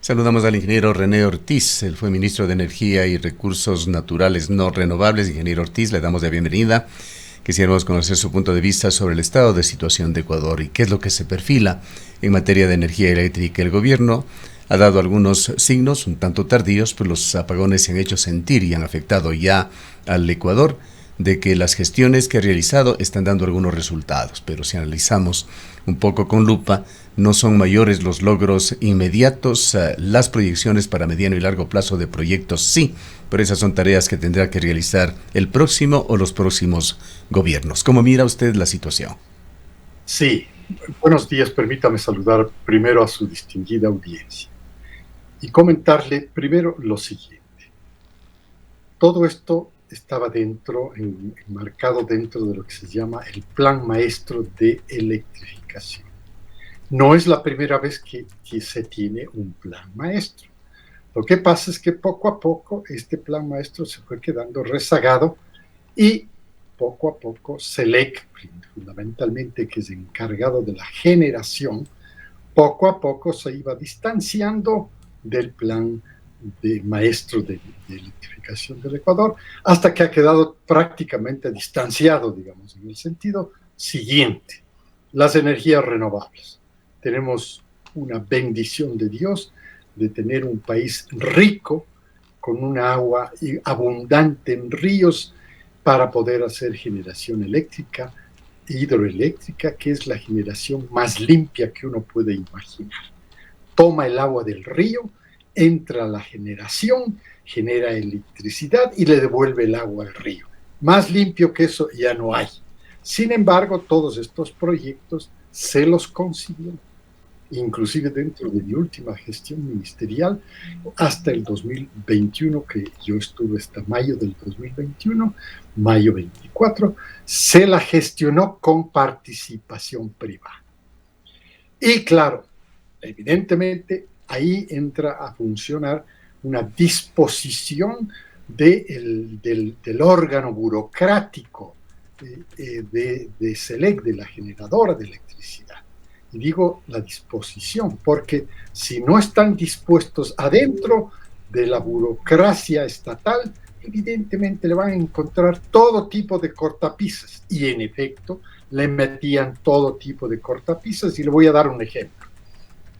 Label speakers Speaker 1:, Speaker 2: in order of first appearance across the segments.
Speaker 1: Saludamos al ingeniero René Ortiz, él fue ministro de Energía y Recursos Naturales No Renovables. Ingeniero Ortiz, le damos la bienvenida. Quisiéramos conocer su punto de vista sobre el estado de situación de Ecuador y qué es lo que se perfila en materia de energía eléctrica. El gobierno ha dado algunos signos un tanto tardíos, pues los apagones se han hecho sentir y han afectado ya al Ecuador, de que las gestiones que ha realizado están dando algunos resultados, pero si analizamos un poco con lupa, no son mayores los logros inmediatos, las proyecciones para mediano y largo plazo de proyectos sí, pero esas son tareas que tendrá que realizar el próximo o los próximos gobiernos. ¿Cómo mira usted la situación?
Speaker 2: Sí, buenos días, permítame saludar primero a su distinguida audiencia y comentarle primero lo siguiente. Todo esto estaba enmarcado dentro de lo que se llama el Plan Maestro de Electrificación. No es la primera vez que se tiene un plan maestro. Lo que pasa es que poco a poco este plan maestro se fue quedando rezagado y poco a poco SELEC, fundamentalmente que es encargado de la generación, poco a poco se iba distanciando del plan de maestro de electrificación del Ecuador, hasta que ha quedado prácticamente distanciado, digamos, en el sentido siguiente: las energías renovables. Tenemos una bendición de Dios de tener un país rico, con una agua abundante en ríos, para poder hacer generación eléctrica, hidroeléctrica, que es la generación más limpia que uno puede imaginar. Toma el agua del río, entra a la generación, genera electricidad y le devuelve el agua al río. Más limpio que eso ya no hay. Sin embargo, todos estos proyectos se los consiguieron, inclusive dentro de mi última gestión ministerial, hasta el 2021, que yo estuve hasta mayo del 2021, mayo 24, se la gestionó con participación privada. Y claro, evidentemente ahí entra a funcionar una disposición del órgano burocrático de SELEC, de la generadora de electricidad. Y digo la disposición, porque si no están dispuestos adentro de la burocracia estatal, evidentemente le van a encontrar todo tipo de cortapisas. Y en efecto, le metían todo tipo de cortapisas, y le voy a dar un ejemplo.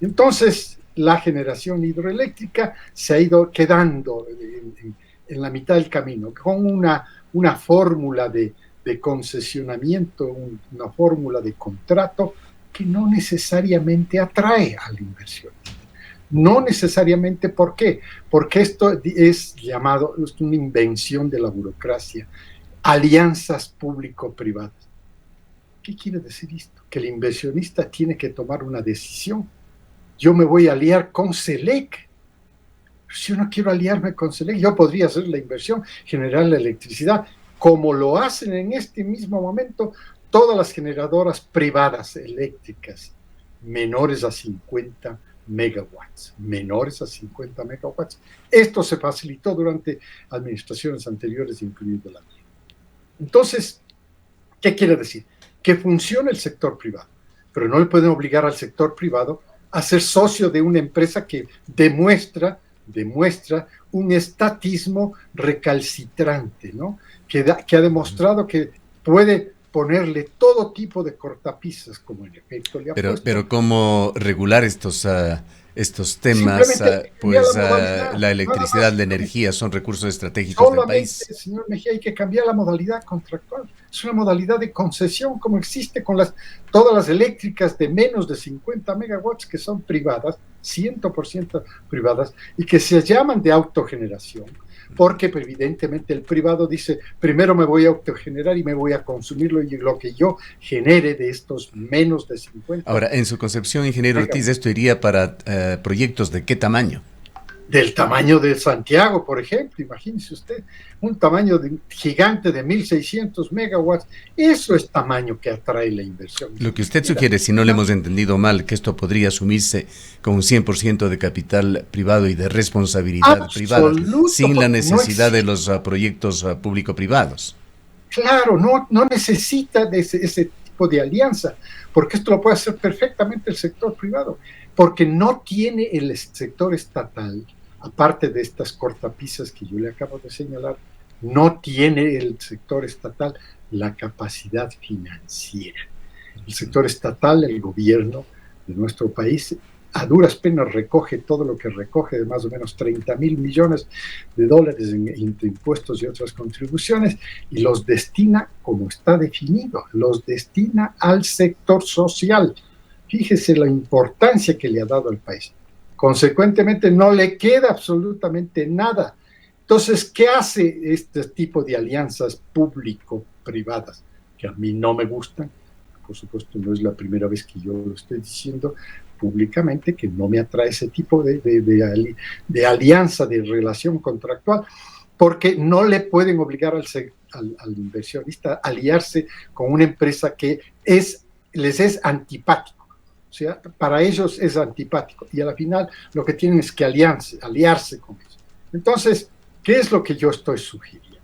Speaker 2: Entonces, la generación hidroeléctrica se ha ido quedando en la mitad del camino, con una fórmula de concesionamiento, una fórmula de contrato que no necesariamente atrae al inversionista. No necesariamente. ¿Por qué? Porque esto es una invención de la burocracia, alianzas público-privadas. ¿Qué quiere decir esto? Que el inversionista tiene que tomar una decisión. Yo me voy a aliar con SELEC. Si yo no quiero aliarme con SELEC, yo podría hacer la inversión, generar la electricidad, como lo hacen en este mismo momento todas las generadoras privadas eléctricas menores a 50 megawatts. Menores a 50 megawatts. Esto se facilitó durante administraciones anteriores, incluido la mía. Entonces, ¿qué quiere decir? Que funcione el sector privado, pero no le pueden obligar al sector privado a ser socio de una empresa que demuestra un estatismo recalcitrante, ¿no? Que ha demostrado que puede ponerle todo tipo de cortapisas, como en efecto le ha puesto.
Speaker 1: Pero ¿cómo regular estos temas? Pues la electricidad, la energía son recursos estratégicos del país.
Speaker 2: Señor Mejía, hay que cambiar la modalidad contractual. Es una modalidad de concesión, como existe con todas las eléctricas de menos de 50 megawatts, que son privadas, 100% privadas, y que se llaman de autogeneración, porque evidentemente el privado dice: primero me voy a autogenerar y me voy a consumirlo, y lo que yo genere de estos menos de 50.
Speaker 1: Ahora, en su concepción, ingeniero Ortiz, ¿esto iría para proyectos de qué tamaño?
Speaker 2: Del tamaño de Santiago, por ejemplo. Imagínese usted, un tamaño gigante de 1.600 megawatts. Eso es tamaño que atrae la inversión.
Speaker 1: Lo que usted sugiere, si no le hemos entendido mal, que esto podría asumirse con un 100% de capital privado y de responsabilidad privada, sin la necesidad de los proyectos público-privados.
Speaker 2: Claro, no necesita de ese tipo tipo de alianza, porque esto lo puede hacer perfectamente el sector privado, porque no tiene el sector estatal, aparte de estas cortapisas que yo le acabo de señalar, no tiene el sector estatal la capacidad financiera. El sector estatal, el gobierno de nuestro país, a duras penas recoge todo lo que recoge, de más o menos 30.000 millones de dólares entre impuestos y otras contribuciones, y los destina, como está definido, los destina al sector social. Fíjese la importancia que le ha dado al país. Consecuentemente, no le queda absolutamente nada. Entonces, ¿qué hace este tipo de alianzas público-privadas? Que a mí no me gustan. Por supuesto, no es la primera vez que yo lo estoy diciendo públicamente, que no me atrae ese tipo de alianza, de relación contractual, porque no le pueden obligar al inversionista a aliarse con una empresa que les es antipático. O sea, para ellos es antipático y a la final lo que tienen es que aliarse con ellos. Entonces, ¿qué es lo que yo estoy sugiriendo?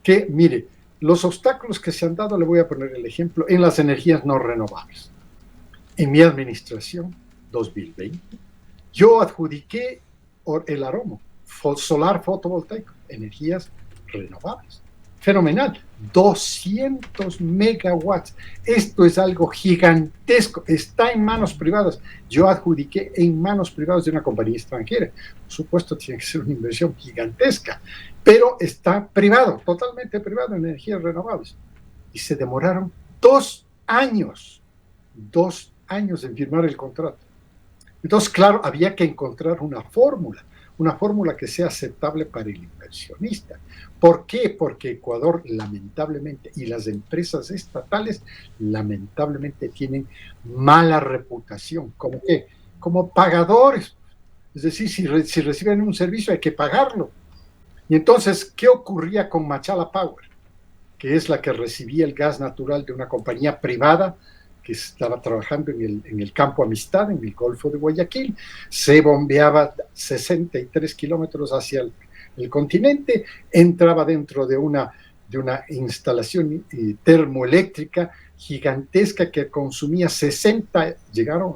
Speaker 2: Que, mire, los obstáculos que se han dado, le voy a poner el ejemplo, en las energías no renovables. En mi administración, 2020, yo adjudiqué el Aromo, solar fotovoltaico, energías renovables. Fenomenal, 200 megawatts. Esto es algo gigantesco, está en manos privadas. Yo adjudiqué en manos privadas de una compañía extranjera. Por supuesto, tiene que ser una inversión gigantesca, pero está privado, totalmente privado en energías renovables. Y se demoraron 2 años en firmar el contrato. Entonces, claro, había que encontrar una fórmula que sea aceptable para el inversionista. ¿Por qué? Porque Ecuador, lamentablemente, y las empresas estatales, lamentablemente, tienen mala reputación. ¿Cómo qué? Como pagadores. Es decir, si reciben un servicio hay que pagarlo. Y entonces, ¿qué ocurría con Machala Power? Que es la que recibía el gas natural de una compañía privada que estaba trabajando en el campo Amistad, en el Golfo de Guayaquil. Se bombeaba 63 kilómetros hacia el continente, entraba dentro de una instalación termoeléctrica gigantesca que consumía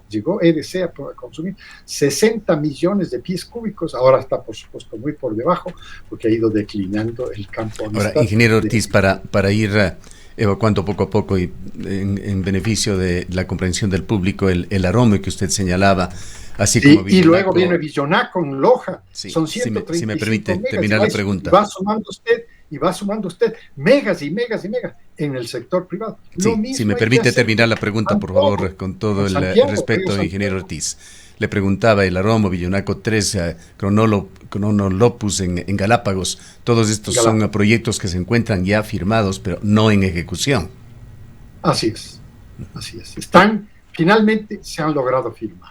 Speaker 2: llegó EDC a consumir 60 millones de pies cúbicos. Ahora está, por supuesto, muy por debajo, porque ha ido declinando el campo Amistad.
Speaker 1: Ahora, ingeniero Ortiz, para ir evacuando poco a poco y en beneficio de la comprensión del público, el Aromo que usted señalaba, así como
Speaker 2: y luego viene Villonaco en Loja,
Speaker 1: sí,
Speaker 2: son 135
Speaker 1: si me permite
Speaker 2: megas,
Speaker 1: terminar la pregunta.
Speaker 2: Y va sumando usted megas y megas y megas en el sector privado.
Speaker 1: Sí, si me permite terminar la pregunta, por favor, con todo el respeto, ingeniero Ortiz. Le preguntaba el Aromo, Villonaco 3, Cronolopus en Galápagos. Todos estos son proyectos que se encuentran ya firmados, pero no en ejecución.
Speaker 2: Así es. Finalmente se han logrado firmar.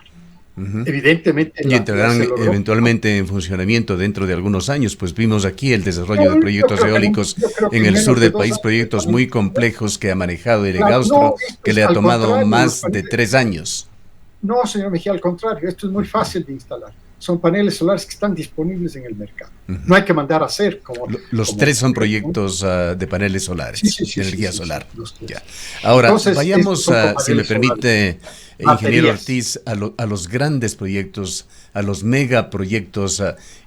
Speaker 2: Evidentemente.
Speaker 1: Y entrarán eventualmente en funcionamiento dentro de algunos años, pues vimos aquí el desarrollo de proyectos eólicos en el sur del país, proyectos muy complejos que ha manejado el Egaustro, que le ha tomado más de 3 años.
Speaker 2: No, señor Mejía, al contrario, esto es muy fácil de instalar. Son paneles solares que están disponibles en el mercado. No hay que mandar a hacer.
Speaker 1: Los 3 son proyectos de paneles solares, de energía solar. Ya. Ahora, entonces, vayamos, si me permite, ingeniero Ortiz, a los grandes proyectos, a los megaproyectos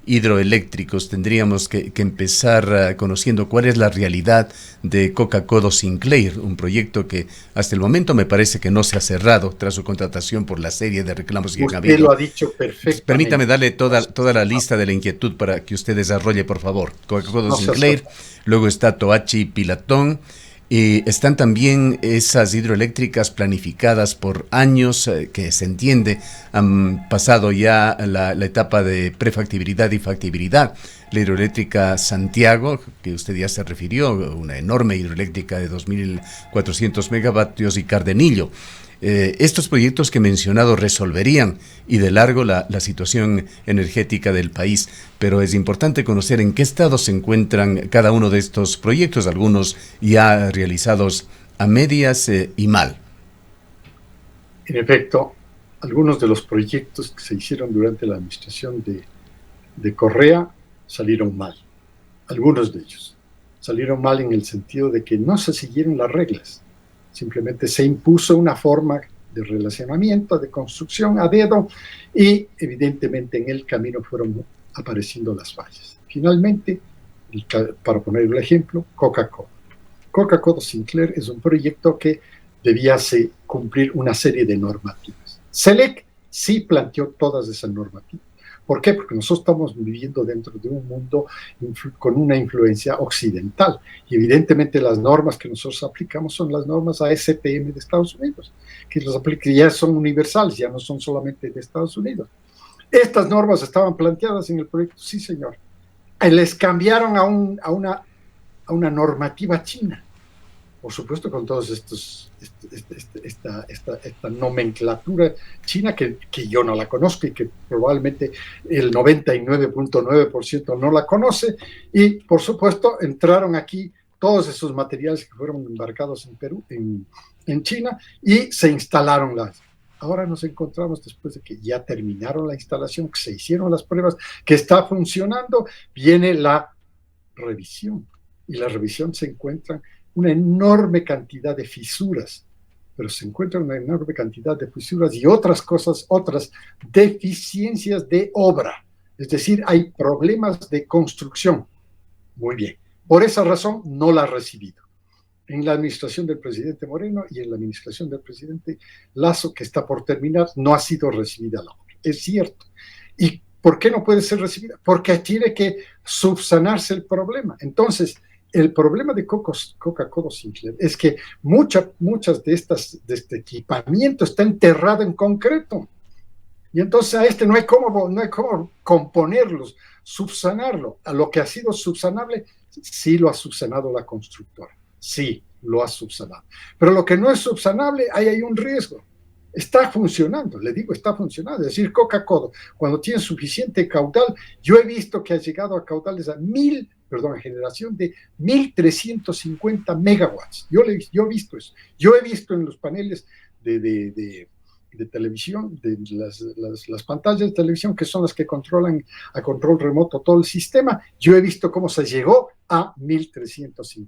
Speaker 1: hidroeléctricos. Tendríamos que empezar conociendo cuál es la realidad de Coca-Cola Sinclair, un proyecto que hasta el momento me parece que no se ha cerrado tras su contratación por la serie de reclamos que han habido.
Speaker 2: Usted lo ha dicho perfectamente.
Speaker 1: Permítame darle toda la lista de la inquietud para que usted desarrolle, por favor. Coca-Cola Sinclair, luego está Toachi Pilatón, y están también esas hidroeléctricas planificadas por años que se entiende han pasado ya la etapa de prefactibilidad y factibilidad. La hidroeléctrica Santiago, que usted ya se refirió, una enorme hidroeléctrica de 2.400 megavatios, y Cardenillo. Estos proyectos que he mencionado resolverían y de largo la situación energética del país, pero es importante conocer en qué estado se encuentran cada uno de estos proyectos, algunos ya realizados a medias y mal.
Speaker 2: En efecto, algunos de los proyectos que se hicieron durante la administración de Correa salieron mal. Algunos de ellos salieron mal en el sentido de que no se siguieron las reglas. Simplemente se impuso una forma de relacionamiento, de construcción a dedo, y evidentemente en el camino fueron apareciendo las fallas. Finalmente, para poner el ejemplo, Coca-Cola. Coca-Cola Sinclair es un proyecto que debía cumplir una serie de normativas. SELEC sí planteó todas esas normativas. ¿Por qué? Porque nosotros estamos viviendo dentro de un mundo con una influencia occidental, y evidentemente las normas que nosotros aplicamos son las normas ASTM de Estados Unidos, que ya son universales, ya no son solamente de Estados Unidos. Estas normas estaban planteadas en el proyecto, sí señor. Les cambiaron a una normativa china, por supuesto con todos esta nomenclatura china que yo no la conozco y que probablemente el 99.9% no la conoce, y por supuesto entraron aquí todos esos materiales que fueron embarcados en Perú, en China, y se instalaron Ahora nos encontramos, después de que ya terminaron la instalación, que se hicieron las pruebas, que está funcionando, viene la revisión, y la revisión se encuentran una enorme cantidad de fisuras, pero se encuentran una enorme cantidad de fisuras y otras cosas, otras deficiencias de obra. Es decir, hay problemas de construcción. Muy bien. Por esa razón no la ha recibido. En la administración del presidente Moreno y en la administración del presidente Lasso, que está por terminar, no ha sido recibida la obra. Es cierto. ¿Y por qué no puede ser recibida? Porque tiene que subsanarse el problema. Entonces, el problema de Coca-Cola Sinclair es que muchas de este equipamiento está enterrado en concreto. Y entonces a no hay cómo componerlos, subsanarlo. A lo que ha sido subsanable, sí lo ha subsanado la constructora. Sí, lo ha subsanado. Pero lo que no es subsanable, ahí hay un riesgo. Está funcionando, le digo, está funcionando. Es decir, Coca-Cola, cuando tiene suficiente caudal, yo he visto que ha llegado a caudales generación de 1.350 megawatts. Yo he visto eso. Yo he visto en los paneles de televisión, de las pantallas de televisión, que son las que controlan a control remoto todo el sistema, yo he visto cómo se llegó a 1.350.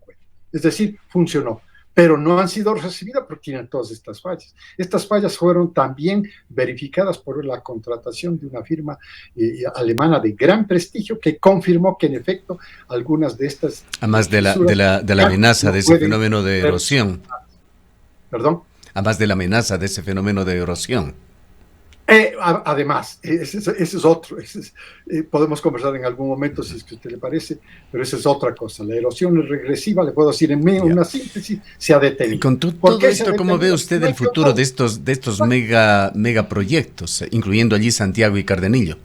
Speaker 2: Es decir, funcionó, pero no han sido recibidas porque tienen todas estas fallas. Estas fallas fueron también verificadas por la contratación de una firma alemana de gran prestigio que confirmó que en efecto algunas de estas...
Speaker 1: Además de la amenaza de ese fenómeno de erosión.
Speaker 2: ¿Perdón?
Speaker 1: Además de la amenaza de ese fenómeno de erosión.
Speaker 2: Además, ese es otro. Podemos conversar en algún momento si es que a usted le parece, pero esa es otra cosa. La erosión es regresiva, le puedo decir en una síntesis, se ha detenido.
Speaker 1: Con todo esto, ¿cómo ve usted el futuro de estos megaproyectos, incluyendo allí Santiago y Cardenillo?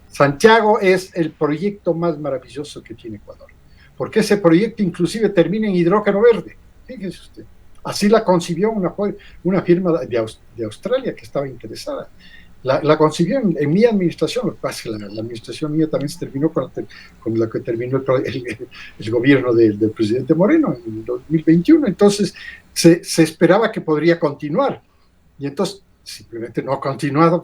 Speaker 2: Santiago es el proyecto más maravilloso que tiene Ecuador, porque ese proyecto inclusive termina en hidrógeno verde. Fíjese usted. Así la concibió una firma de Australia que estaba interesada. La concibió en mi administración. Lo que pasa es que la administración mía también se terminó con la que terminó el gobierno del presidente Moreno en 2021. Entonces se esperaba que podría continuar. Y entonces simplemente no ha continuado.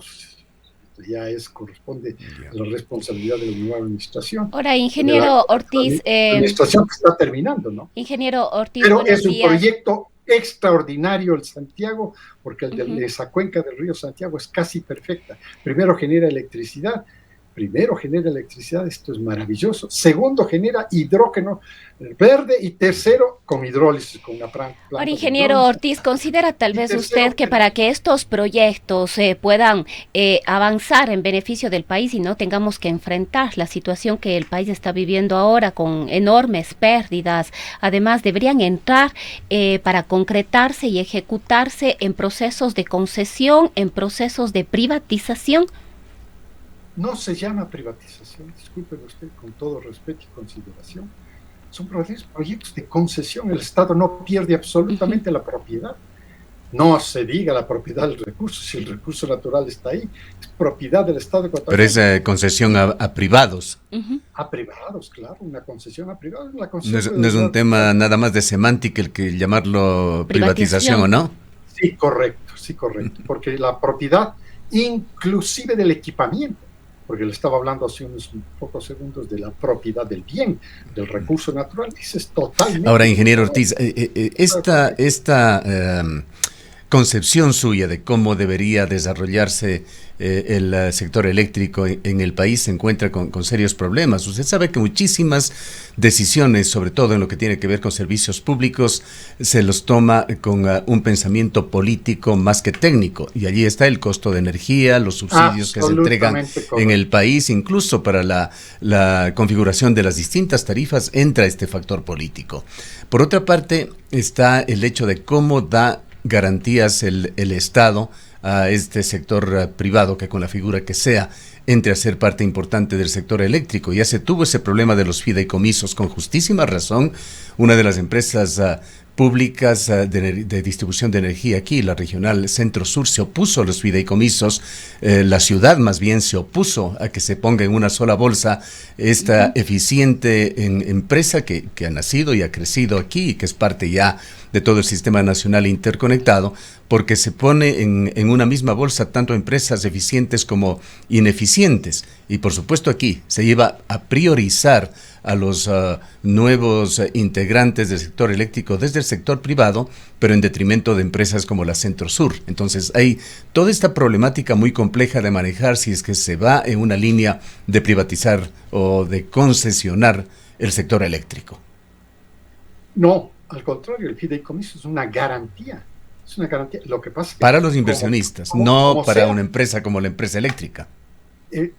Speaker 2: Ya corresponde a la responsabilidad de la nueva administración.
Speaker 3: Ahora, ingeniero Ortiz...
Speaker 2: La administración que está terminando, ¿no?
Speaker 3: Ingeniero Ortiz,
Speaker 2: pero es un proyecto extraordinario el Santiago, porque el de esa cuenca del río Santiago es casi perfecta. Primero genera electricidad, esto es maravilloso. Segundo, genera hidrógeno verde, y tercero, con hidrólisis, con una planta.
Speaker 3: Ahora, ingeniero Ortiz, ¿considera tal vez usted que para que estos proyectos puedan avanzar en beneficio del país y no tengamos que enfrentar la situación que el país está viviendo ahora con enormes pérdidas, además deberían entrar para concretarse y ejecutarse en procesos de concesión, en procesos de privatización?
Speaker 2: No se llama privatización, discúlpeme usted, con todo respeto y consideración. Son proyectos de concesión. El Estado no pierde absolutamente la propiedad. No se diga la propiedad del recurso. Si el recurso natural está ahí, es propiedad del Estado ecuatoriano.
Speaker 1: Pero es concesión a privados.
Speaker 2: A privados, claro, una concesión a privados.
Speaker 1: No es un tema nada más de semántica el que llamarlo privatización, ¿o no?
Speaker 2: Sí, correcto, porque la propiedad inclusive del equipamiento. porque le estaba hablando hace unos pocos segundos de la propiedad del bien, del recurso natural. Eso es totalmente...
Speaker 1: Ahora, ingeniero Ortiz, esta concepción suya de cómo debería desarrollarse el sector eléctrico en el país se encuentra con serios problemas. Usted sabe que muchísimas decisiones, sobre todo en lo que tiene que ver con servicios públicos, se los toma con un pensamiento político más que técnico. Y allí está el costo de energía, los subsidios que se entregan en el país, incluso para la configuración de las distintas tarifas entra este factor político. Por otra parte, está el hecho de cómo da garantías el Estado a este sector privado que con la figura que sea entre a ser parte importante del sector eléctrico. Ya se tuvo ese problema de los fideicomisos con justísima razón. Una de las empresas públicas de distribución de energía aquí, la regional Centro-Sur, se opuso a los fideicomisos. La ciudad más bien se opuso a que se ponga en una sola bolsa esta eficiente empresa que ha nacido y ha crecido aquí y que es parte ya de todo el sistema nacional interconectado, porque se pone en una misma bolsa tanto empresas eficientes como ineficientes. Y por supuesto aquí se lleva a priorizar a los nuevos integrantes del sector eléctrico desde el sector privado, pero en detrimento de empresas como la Centro-Sur. Entonces hay toda esta problemática muy compleja de manejar si es que se va en una línea de privatizar o de concesionar el sector eléctrico.
Speaker 2: No, al contrario, el fideicomiso es una garantía. Es una garantía. Lo que pasa es que
Speaker 1: para los inversionistas, no para una empresa como la empresa eléctrica.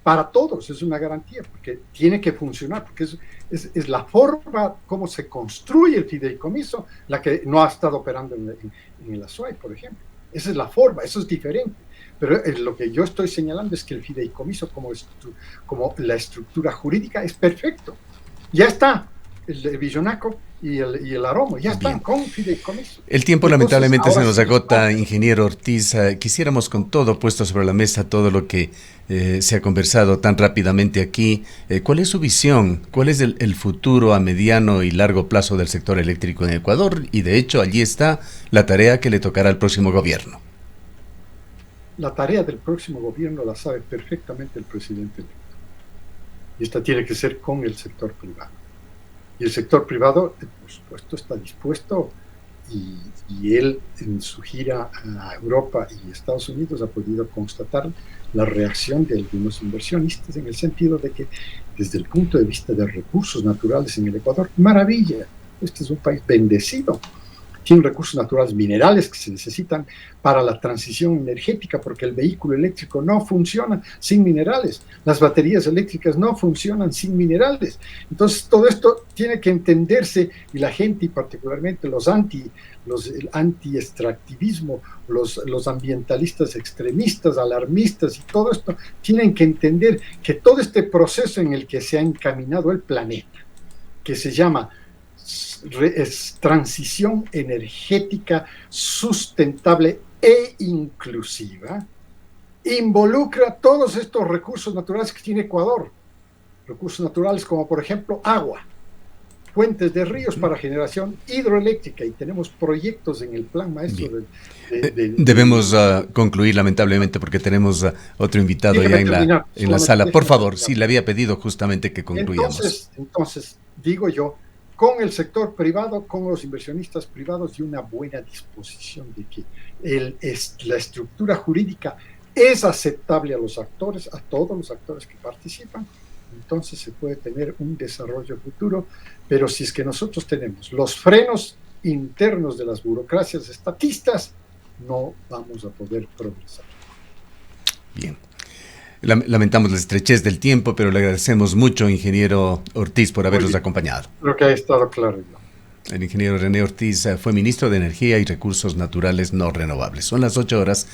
Speaker 2: Para todos es una garantía, porque tiene que funcionar, porque es la forma como se construye el fideicomiso la que no ha estado operando en la SOAI, por ejemplo. Esa es la forma, eso es diferente. Pero lo que yo estoy señalando es que el fideicomiso como la estructura jurídica es perfecto. Ya está el Villonaco y el Aromo, ya están con fideicomiso.
Speaker 1: El tiempo entonces, lamentablemente se nos agota, ingeniero Ortiz. Quisiéramos con todo puesto sobre la mesa, todo lo que se ha conversado tan rápidamente aquí. ¿Cuál es su visión? ¿Cuál es el futuro a mediano y largo plazo del sector eléctrico en Ecuador? Y de hecho allí está la tarea que le tocará al próximo gobierno.
Speaker 2: La tarea del próximo gobierno la sabe perfectamente el presidente electo. Y esta tiene que ser con el sector privado. Y el sector privado, por supuesto, está dispuesto y él en su gira a Europa y Estados Unidos ha podido constatar la reacción de algunos inversionistas en el sentido de que desde el punto de vista de recursos naturales en el Ecuador, maravilla, este es un país bendecido. Tiene recursos naturales minerales que se necesitan para la transición energética, porque el vehículo eléctrico no funciona sin minerales, las baterías eléctricas no funcionan sin minerales. Entonces todo esto tiene que entenderse y la gente, y particularmente el anti-extractivismo, los ambientalistas extremistas, alarmistas y todo esto, tienen que entender que todo este proceso en el que se ha encaminado el planeta, que se llama transición energética sustentable e inclusiva, involucra todos estos recursos naturales que tiene Ecuador. Recursos naturales como, por ejemplo, agua, fuentes de ríos para generación hidroeléctrica, y tenemos proyectos en el plan maestro.
Speaker 1: Debemos concluir lamentablemente porque tenemos otro invitado ya en la sala. Por favor, sí, le había pedido justamente que concluyamos.
Speaker 2: Entonces, digo yo, con el sector privado, con los inversionistas privados y una buena disposición de que la estructura jurídica es aceptable a los actores, a todos los actores que participan, entonces se puede tener un desarrollo futuro. Pero si es que nosotros tenemos los frenos internos de las burocracias estatistas, no vamos a poder progresar.
Speaker 1: Bien. Lamentamos la estrechez del tiempo, pero le agradecemos mucho, ingeniero Ortiz, por habernos acompañado.
Speaker 2: Creo que ha estado claro.
Speaker 1: El ingeniero René Ortiz fue ministro de Energía y Recursos Naturales No Renovables. Son las 8:00.